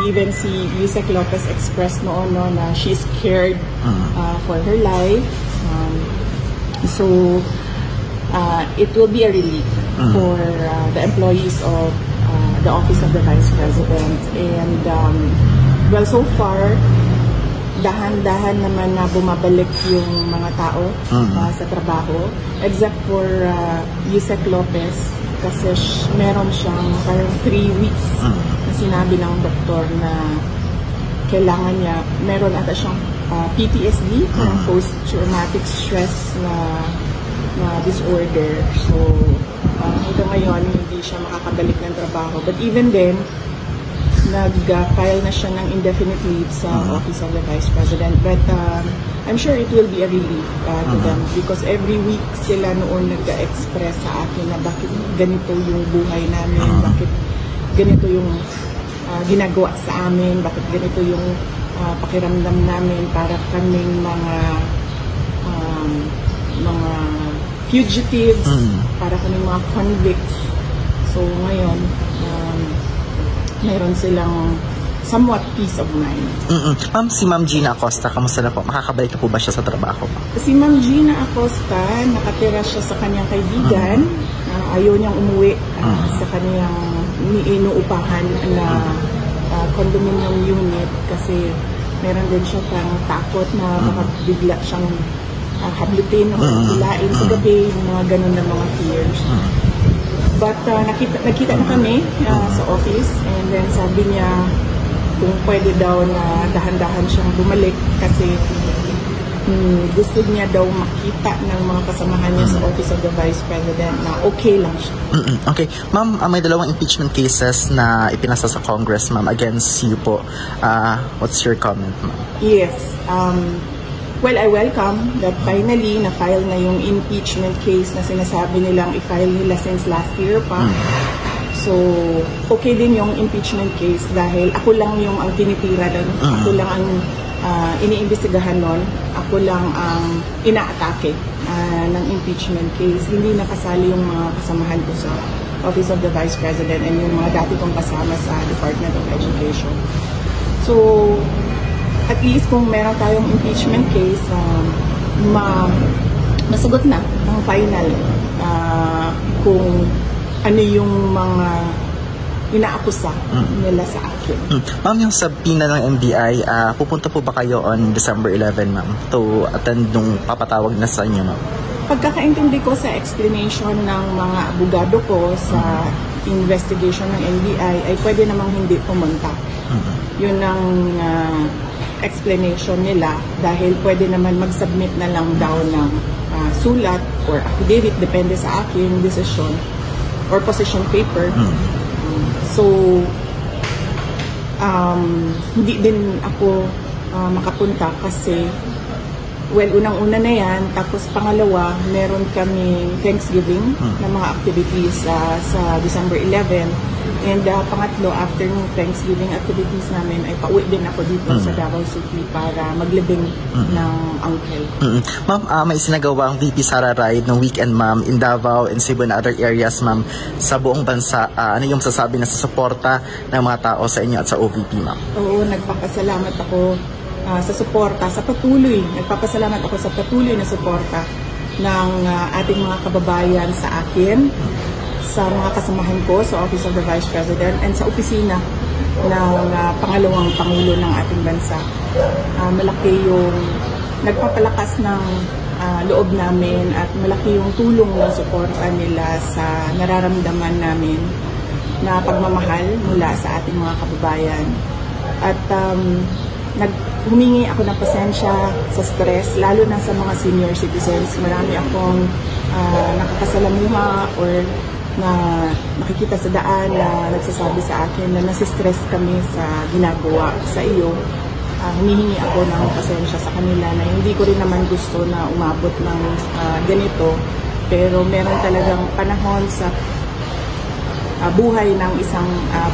even si Yusek Lopez expressed noon no, na she's scared for her life. So it will be a relief for the employees of the Office of the Vice President. And well, so far, dahan-dahan naman na bumabalik yung mga tao sa trabaho, except for Yusek Lopez, kasi meron siyang parang 3 weeks na sinabi ng doktor na kailangan niya, meron ata siyang PTSD, post-traumatic stress na disorder. So, hanggang ngayon, hindi siya makakabalik ng trabaho. But even then, nag-file na siya ng indefinite leave sa Office of the Vice President. But I'm sure it will be a relief to them because every week sila noon nag-express sa akin na bakit ganito yung buhay namin, bakit ganito yung ginagawa sa amin, bakit ganito yung pakiramdam namin para kaming mga fugitives, para kaming mga convicts. So ngayon, meron silang somewhat peace of mind. Ma'am, si Ma'am Gina Acosta, kamusta na po? Makakabalik na po ba siya sa trabaho? Si Ma'am Gina Acosta, nakatira siya sa kanyang kaibigan. Ayaw niyang umuwi sa kanyang inuupahan na condominium unit kasi meron din siya pang takot na baka bigla siyang hablutin o ilain sa gabi, mga ganun na mga fears. But nakita na kami sa office, and then sabi niya kung pwede daw na dahan-dahan siyang bumalik kasi gusto niya daw makita ng mga kasamahan niya sa Office of the Vice President na okay lang siya. Okay. Ma'am, may 2 impeachment cases na ipinasa sa Congress, ma'am, against you po. What's your comment, ma'am? Yes. Well, I welcome that finally na-file na yung impeachment case na sinasabi nilang i-file nila since last year pa. So, okay din yung impeachment case dahil ako lang yung ang tinitira doon. Ako lang ang iniimbestigahan nun. Ako lang ang inaatake ng impeachment case. Hindi nakasali yung mga kasamahan ko sa Office of the Vice President and yung mga dati kong kasama sa Department of Education. So, at least kung meron tayong impeachment case, masagot na ang final kung ano yung mga inaakusa nila sa akin. Ma'am, yung subpoena ng NBI, pupunta po ba kayo on December 11, ma'am, to attend nung papatawag na sa inyo, ma'am? Pagkakaintindi ko sa explanation ng mga abogado ko sa investigation ng NBI, ay pwede namang hindi pumunta. Yun ang explanation nila dahil pwede naman mag-submit na lang daw ng sulat or affidavit, depende sa akin, decision or position paper. So, hindi din ako makapunta kasi, well, unang-una na yan, tapos pangalawa, meron kaming Thanksgiving na mga activities sa December 11. And pangatlo, after ng Thanksgiving activities namin, ay pauwi din ako dito sa Davao City para maglibing ng uncle. Ma'am, may isinagawa ang VP Sara Ride ng weekend, ma'am, in Davao and Cebu and other areas, ma'am, sa buong bansa. Ano yung sasabi na sa suporta ng mga tao sa inyo at sa OVP, ma'am? Oo, nagpapasalamat ako sa suporta, sa patuloy. Nagpapasalamat ako sa patuloy na suporta ng ating mga kababayan sa akin, sa mga kasamahan ko sa Office of the Vice President and sa opisina ng pangalawang Pangulo ng ating bansa. Malaki yung nagpapalakas ng loob namin at malaki yung tulong ng suporta nila sa nararamdaman namin na pagmamahal mula sa ating mga kababayan. At humingi ako ng pasensya sa stress, lalo na sa mga senior citizens. Marami akong nakakasalamuha or na nakikita sa daan na nagsasabi sa akin na nasistress kami sa ginagawa sa iyo. Humihingi ako ng pasensya sa kanila na hindi ko rin naman gusto na umabot ng ganito, pero meron talagang panahon sa buhay ng isang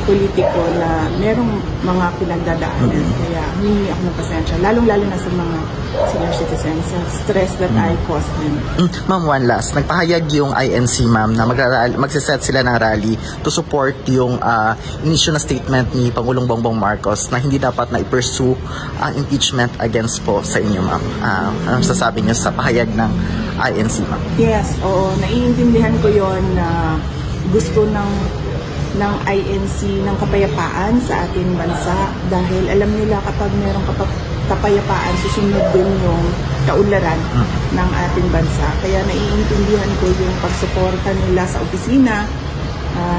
politiko na merong mga pinagdadaanan. Kaya humingi ako ng pasensya, lalong-lalo na sa mga senior citizens, sa stress that I caused them. Ma'am, one last. Nagpahayag yung INC, ma'am, na magsiset sila ng rally to support yung inisyu na statement ni Pangulong Bongbong Marcos na hindi dapat na i-pursue ang impeachment against po sa inyo, ma'am. Anong sasabi niyo sa pahayag ng INC, ma'am? Yes, oo. Naiintindihan ko yon na gusto ng INC ng kapayapaan sa ating bansa dahil alam nila kapag merong kapayapaan, susunod din yung kaunlaran ng ating bansa. Kaya naiintindihan ko yung pagsuporta nila sa opisina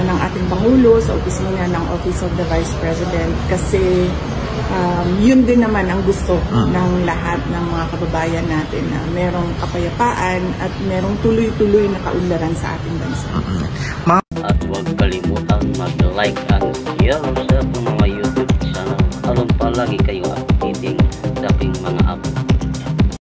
ng ating Pangulo, sa opisina ng Office of the Vice President kasi yun din naman ang gusto ng lahat ng mga kababayan natin na merong kapayapaan at merong tuloy-tuloy na kaunlaran sa ating bansa. At huwag kalimutang mag-like and share sa mga YouTube channel. Alon palagi kayo updating sa aking mga upload.